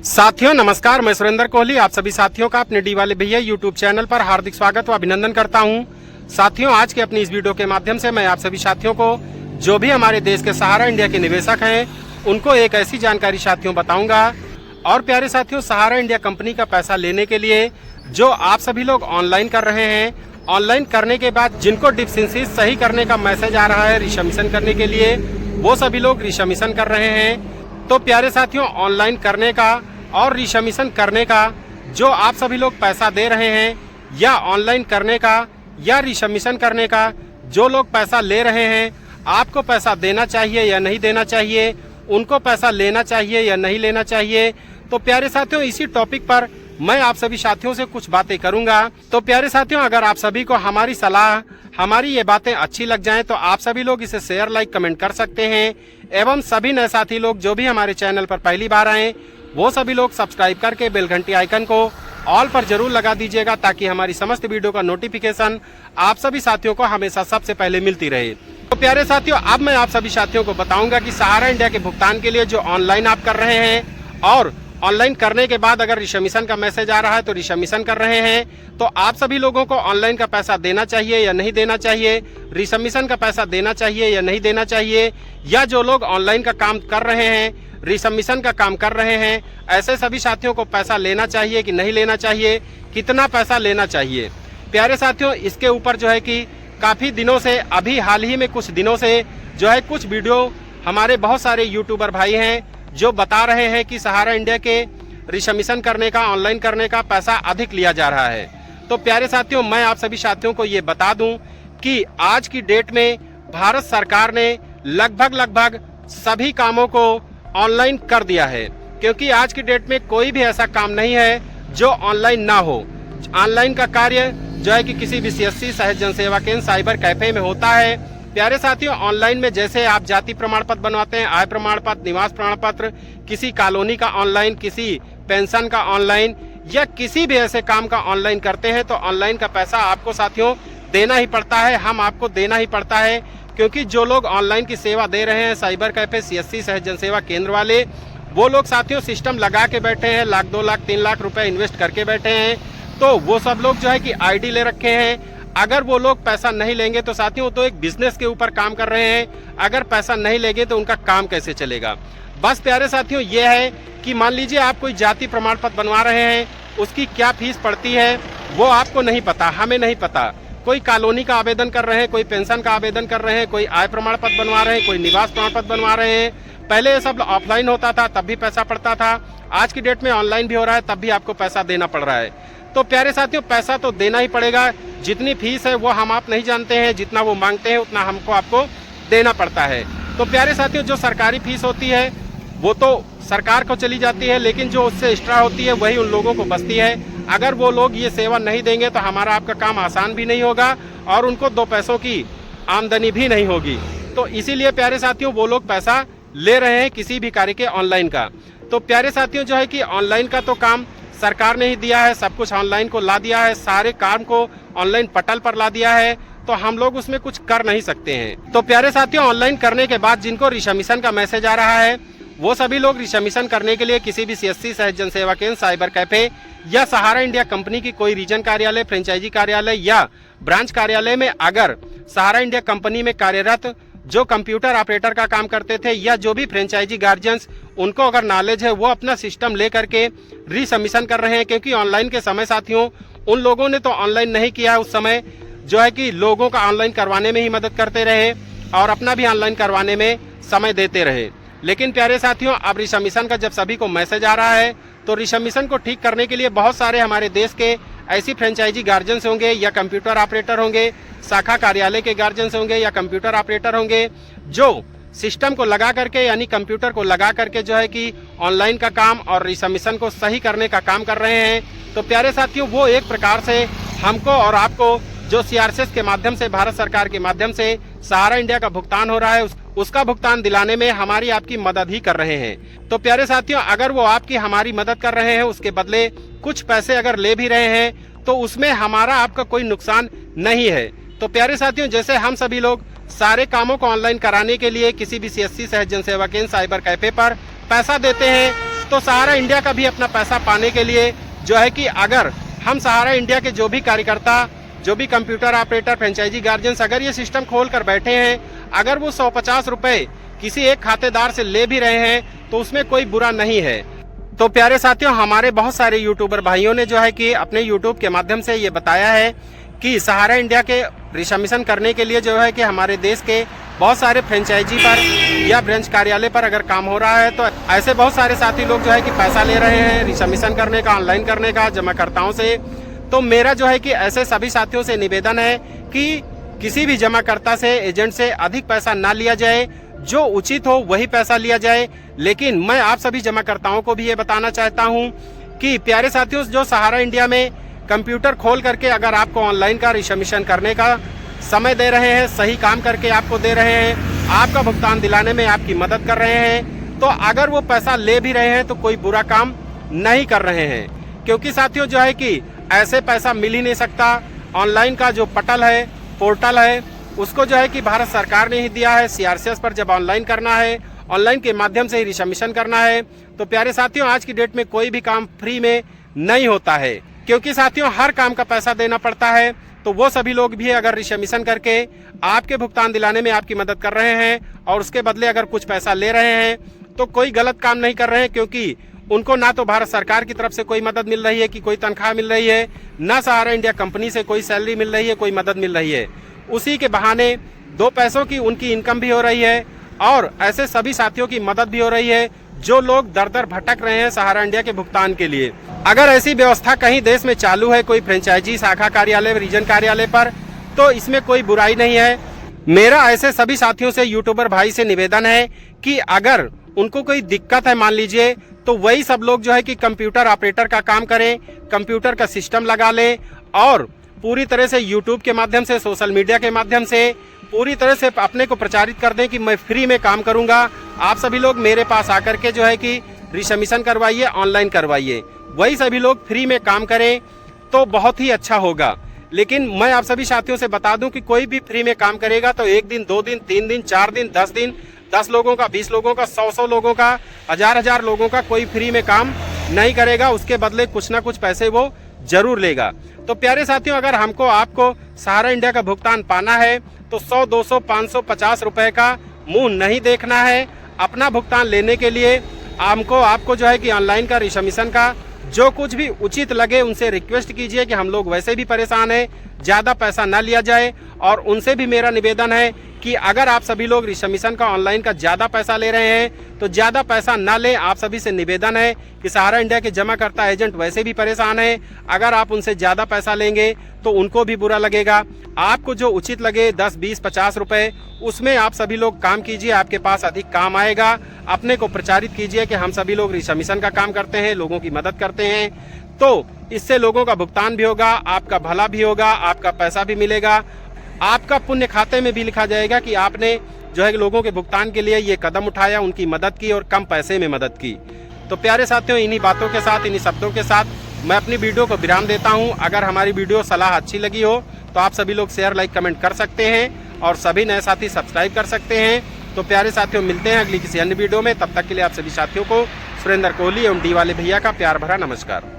साथियों नमस्कार, मैं सुरेंद्र कोहली आप सभी साथियों का अपने डी वाले भैया यूट्यूब चैनल पर हार्दिक स्वागत व अभिनंदन करता हूं। साथियों आज के अपनी इस वीडियो के माध्यम से मैं आप सभी साथियों को जो भी हमारे देश के सहारा इंडिया के निवेशक हैं उनको एक ऐसी जानकारी साथियों बताऊंगा। और प्यारे साथियों, सहारा इंडिया कंपनी का पैसा लेने के लिए जो आप सभी लोग ऑनलाइन कर रहे हैं, ऑनलाइन करने के बाद जिनको डिफिशिएंसी सही करने का मैसेज आ रहा है रिसबमिशन करने के लिए, वो सभी लोग रिसबमिशन कर रहे हैं। तो प्यारे साथियों, ऑनलाइन करने का और रिसबमिशन करने का जो आप सभी लोग पैसा दे रहे हैं, या ऑनलाइन करने का या रिसबमिशन करने का जो लोग पैसा ले रहे हैं, आपको पैसा देना चाहिए या नहीं देना चाहिए, उनको पैसा लेना चाहिए या नहीं लेना चाहिए। तो प्यारे साथियों, इसी टॉपिक पर मैं आप सभी साथियों से कुछ बातें करूंगा। तो प्यारे साथियों, अगर आप सभी को हमारी सलाह, हमारी ये बातें अच्छी लग जाएं तो आप सभी लोग इसे शेयर, लाइक, कमेंट कर सकते हैं। एवं सभी नए साथी लोग जो भी हमारे चैनल पर पहली बार आए वो सभी लोग सब्सक्राइब करके बेल घंटी आइकन को ऑल पर जरूर लगा दीजिएगा, ताकि हमारी समस्त वीडियो का नोटिफिकेशन आप सभी साथियों को हमेशा सबसे पहले मिलती रहे। तो प्यारे साथियों, अब मैं आप सभी साथियों को बताऊंगा कि सहारा इंडिया के भुगतान के लिए जो ऑनलाइन आप कर रहे हैं और ऑनलाइन करने के बाद अगर रिसबमिशन का मैसेज आ रहा है तो रिसबमिशन कर रहे हैं, तो आप सभी लोगों को ऑनलाइन का पैसा देना चाहिए या नहीं देना चाहिए, रिसबमिशन का पैसा देना चाहिए या नहीं देना चाहिए, या जो लोग ऑनलाइन का काम कर रहे हैं, रिसबमिशन का काम कर रहे हैं, ऐसे सभी साथियों को पैसा लेना चाहिए कि नहीं लेना चाहिए, कितना पैसा लेना चाहिए। प्यारे साथियों, इसके ऊपर जो है कि काफी दिनों से, अभी हाल ही में कुछ दिनों से जो है कुछ वीडियो हमारे बहुत सारे यूट्यूबर भाई हैं जो बता रहे हैं कि सहारा इंडिया के रिसबमिशन करने का, ऑनलाइन करने का पैसा अधिक लिया जा रहा है। तो प्यारे साथियों, मैं आप सभी साथियों को ये बता दूं कि आज की डेट में भारत सरकार ने लगभग सभी कामों को ऑनलाइन कर दिया है, क्योंकि आज की डेट में कोई भी ऐसा काम नहीं है जो ऑनलाइन ना हो। ऑनलाइन का कार्य जो है कि किसी भी CSC, सहज जन सेवा केंद्र, साइबर कैफे में होता है। प्यारे साथियों, ऑनलाइन में जैसे आप जाति प्रमाण पत्र बनवाते हैं, आय प्रमाण पत्र, निवास प्रमाण पत्र, किसी कॉलोनी का ऑनलाइन, किसी पेंशन का ऑनलाइन, या किसी भी ऐसे काम का ऑनलाइन करते हैं, तो ऑनलाइन का पैसा आपको साथियों देना ही पड़ता है, हम आपको देना ही पड़ता है। क्योंकि जो लोग ऑनलाइन की सेवा दे रहे हैं, साइबर कैफे, CSC, सहज जन सेवा केंद्र वाले, वो लोग साथियों सिस्टम लगा के बैठे हैं, लाख 2 लाख 3 लाख रुपए इन्वेस्ट करके बैठे हैं। तो वो सब लोग जो है कि ID ले रखे हैं। अगर वो लोग पैसा नहीं लेंगे तो साथियों तो एक बिजनेस के ऊपर काम कर रहे हैं, अगर पैसा नहीं लेंगे तो उनका काम कैसे चलेगा। बस प्यारे साथियों, ये है कि मान लीजिए आप कोई जाति प्रमाण पत्र बनवा रहे हैं, उसकी क्या फीस पड़ती है वो आपको नहीं पता, हमें नहीं पता। कोई कॉलोनी का आवेदन कर रहे हैं, कोई पेंशन का आवेदन कर रहे हैं, कोई आय प्रमाण पत्र बनवा रहे हैं, कोई निवास प्रमाण पत्र बनवा रहे हैं। पहले ये सब ऑफलाइन होता था, तब भी पैसा पड़ता था। आज की डेट में ऑनलाइन भी हो रहा है, तब भी आपको पैसा देना पड़ रहा है। तो प्यारे साथियों, पैसा तो देना ही पड़ेगा। जितनी फीस है वो हम आप नहीं जानते हैं, जितना वो मांगते हैं उतना हमको आपको देना पड़ता है। तो प्यारे साथियों, जो सरकारी फीस होती है वो तो सरकार को चली जाती है, लेकिन जो उससे एक्स्ट्रा होती है वही उन लोगों को बचती है। अगर वो लोग ये सेवा नहीं देंगे तो हमारा आपका काम आसान भी नहीं होगा और उनको 2 पैसों की आमदनी भी नहीं होगी। तो इसीलिए प्यारे साथियों, वो लोग पैसा ले रहे हैं किसी भी कार्य के ऑनलाइन का। तो प्यारे साथियों, जो है कि ऑनलाइन का तो काम सरकार ने ही दिया है, सब कुछ ऑनलाइन को ला दिया है, सारे काम को ऑनलाइन पटल पर ला दिया है, तो हम लोग उसमें कुछ कर नहीं सकते हैं। तो प्यारे साथियों, ऑनलाइन करने के बाद जिनको रिसबमिशन का मैसेज आ रहा है वो सभी लोग रिसबमिशन करने के लिए किसी भी CSC, सहज जन सेवा केंद्र, साइबर कैफे या सहारा इंडिया कंपनी की कोई रीजन कार्यालय, फ्रेंचाइजी कार्यालय या ब्रांच कार्यालय में अगर सहारा इंडिया कंपनी में कार्यरत जो कंप्यूटर ऑपरेटर का काम करते थे, या जो भी फ्रेंचाइजी गार्जियंस उनको अगर नॉलेज है, वो अपना सिस्टम ले करके रिसबमिशन कर रहे हैं। क्योंकि ऑनलाइन के समय साथियों उन लोगों ने तो ऑनलाइन नहीं किया, उस समय जो है कि लोगों का ऑनलाइन करवाने में ही मदद करते रहे और अपना भी ऑनलाइन करवाने में समय देते रहे। लेकिन प्यारे साथियों, अब रिसबमिशन का जब सभी को मैसेज आ रहा है तो रिसबमिशन को ठीक करने के लिए बहुत सारे हमारे देश के ऐसी फ्रेंचाइजी गार्जियंस होंगे या कंप्यूटर ऑपरेटर होंगे, शाखा कार्यालय के गार्जियंस होंगे या कंप्यूटर ऑपरेटर होंगे, जो सिस्टम को लगा करके यानी कंप्यूटर को लगा करके जो है कि ऑनलाइन का काम और रिसबमिशन को सही करने का काम कर रहे हैं। तो प्यारे साथियों, वो एक प्रकार से हमको और आपको जो CRCS के माध्यम से, भारत सरकार के माध्यम से सहारा इंडिया का भुगतान हो रहा है, उसका भुगतान दिलाने में हमारी आपकी मदद ही कर रहे हैं। तो प्यारे साथियों, अगर वो आपकी हमारी मदद कर रहे हैं, उसके बदले कुछ पैसे अगर ले भी रहे हैं, तो उसमें हमारा आपका कोई नुकसान नहीं है। तो प्यारे साथियों, जैसे हम सभी लोग सारे कामों को ऑनलाइन कराने के लिए किसी भी CSC, सहज जन सेवा केंद्र, साइबर कैफे पर पैसा देते हैं, तो सहारा इंडिया का भी अपना पैसा पाने के लिए जो है कि अगर हम सहारा इंडिया के जो भी कार्यकर्ता, जो भी कंप्यूटर ऑपरेटर, फ्रेंचाइजी गार्जियंस अगर ये सिस्टम खोल कर बैठे हैं, अगर वो 150 रुपए किसी एक खातेदार से ले भी रहे हैं तो उसमें कोई बुरा नहीं है। तो प्यारे साथियों, हमारे बहुत सारे यूट्यूबर भाइयों ने जो है कि अपने यूट्यूब के माध्यम से ये बताया है कि सहारा इंडिया के रिसमिशन करने के लिए जो है कि हमारे देश के बहुत सारे फ्रेंचाइजी पर या ब्रांच कार्यालय पर अगर काम हो रहा है तो ऐसे बहुत सारे साथी लोग जो है कि पैसा ले रहे हैं रिसमिशन करने का, ऑनलाइन करने का जमाकर्ताओं से। तो मेरा जो है कि ऐसे सभी साथियों से निवेदन है कि किसी भी जमाकर्ता से, एजेंट से अधिक पैसा ना लिया जाए, जो उचित हो वही पैसा लिया जाए। लेकिन मैं आप सभी जमाकर्ताओं को भी ये बताना चाहता हूँ कि प्यारे साथियों, जो सहारा इंडिया में कंप्यूटर खोल करके अगर आपको ऑनलाइन का रिसमिशन करने का समय दे रहे हैं, सही काम करके आपको दे रहे हैं, आपका भुगतान दिलाने में आपकी मदद कर रहे हैं, तो अगर वो पैसा ले भी रहे हैं तो कोई बुरा काम नहीं कर रहे हैं। क्योंकि साथियों जो है कि ऐसे पैसा मिल ही नहीं सकता। ऑनलाइन का जो पटल है, पोर्टल है, उसको जो है कि भारत सरकार ने ही दिया है। सीआरसीएस पर जब ऑनलाइन करना है, ऑनलाइन के माध्यम से ही रिसमिशन करना है। तो प्यारे साथियों, आज की डेट में कोई भी काम फ्री में नहीं होता है, क्योंकि साथियों हर काम का पैसा देना पड़ता है। तो वो सभी लोग भी अगर रिसमिशन करके आपके भुगतान दिलाने में आपकी मदद कर रहे हैं और उसके बदले अगर कुछ पैसा ले रहे हैं तो कोई गलत काम नहीं कर रहे हैं, क्योंकि उनको ना तो भारत सरकार की तरफ से कोई मदद मिल रही है कि कोई तनख्वाह मिल रही है, ना सहारा इंडिया कंपनी से कोई सैलरी मिल रही है, कोई मदद मिल रही है। उसी के बहाने दो पैसों की उनकी इनकम भी हो रही है और ऐसे सभी साथियों की मदद भी हो रही है जो लोग दर दर भटक रहे हैं सहारा इंडिया के भुगतान के लिए। अगर ऐसी व्यवस्था कहीं देश में चालू है, कोई फ्रेंचाइजी शाखा कार्यालय, रीजन कार्यालय पर, तो इसमें कोई बुराई नहीं है। मेरा ऐसे सभी साथियों से, यूट्यूबर भाई से निवेदन है कि अगर उनको कोई दिक्कत है मान लीजिए, तो वही सब लोग जो है कि कंप्यूटर ऑपरेटर का काम करें, कंप्यूटर का सिस्टम लगा लें और पूरी तरह से यूट्यूब के माध्यम से, सोशल मीडिया के माध्यम से पूरी तरह से अपने को प्रचारित कर दें कि मैं फ्री में काम करूंगा। आप सभी लोग मेरे पास आकर के जो है कि रिसमिशन करवाइए, ऑनलाइन करवाइए। वही सभी लोग फ्री में काम करें तो बहुत ही अच्छा होगा। लेकिन मैं आप सभी साथियों से बता दूं कि कोई भी फ्री में काम करेगा तो 1 दिन, 2 दिन, 3 दिन, 4 दिन, 10 दिन, 10 लोगों का, 20 लोगों का, 100 लोगों का, 1000 लोगों का कोई फ्री में काम नहीं करेगा। उसके बदले कुछ ना कुछ पैसे वो जरूर लेगा। तो प्यारे साथियों, अगर हमको आपको सहारा इंडिया का भुगतान पाना है तो 100, 200, 500, 50 रुपए का मुंह नहीं देखना है। अपना भुगतान लेने के लिए आपको जो है कि ऑनलाइन का, रिसमिशन का जो कुछ भी उचित लगे उनसे रिक्वेस्ट कीजिए कि हम लोग वैसे भी परेशान हैं, ज़्यादा पैसा ना लिया जाए। और उनसे भी मेरा निवेदन है कि अगर आप सभी लोग रिसमिशन का, ऑनलाइन का ज़्यादा पैसा ले रहे हैं तो ज़्यादा पैसा ना लें। आप सभी से निवेदन है कि सहारा इंडिया के जमाकर्ता एजेंट वैसे भी परेशान हैं। अगर आप उनसे ज़्यादा पैसा लेंगे तो उनको भी बुरा लगेगा। आपको जो उचित लगे 10, 20, 50 रुपए, उसमें आप सभी लोग काम कीजिए, आपके पास अधिक काम आएगा। अपने को प्रचारित कीजिए कि हम सभी लोग रिसमिशन का काम करते हैं, लोगों की मदद करते हैं। तो इससे लोगों का भुगतान भी होगा, आपका भला भी होगा, आपका पैसा भी मिलेगा, आपका पुण्य खाते में भी लिखा जाएगा कि आपने जो है लोगों के भुगतान के लिए ये कदम उठाया, उनकी मदद की और कम पैसे में मदद की। तो प्यारे साथियों, इन्हीं बातों के साथ, इन्हीं शब्दों के साथ मैं अपनी वीडियो को विराम देता हूं। अगर हमारी वीडियो सलाह अच्छी लगी हो तो आप सभी लोग शेयर, लाइक, कमेंट कर सकते हैं और सभी नए साथी सब्सक्राइब कर सकते हैं। तो प्यारे साथियों, मिलते हैं अगली किसी अन्य वीडियो में। तब तक के लिए आप सभी साथियों को सुरेंद्र कोहली एवं डी वाले भैया का प्यार भरा नमस्कार।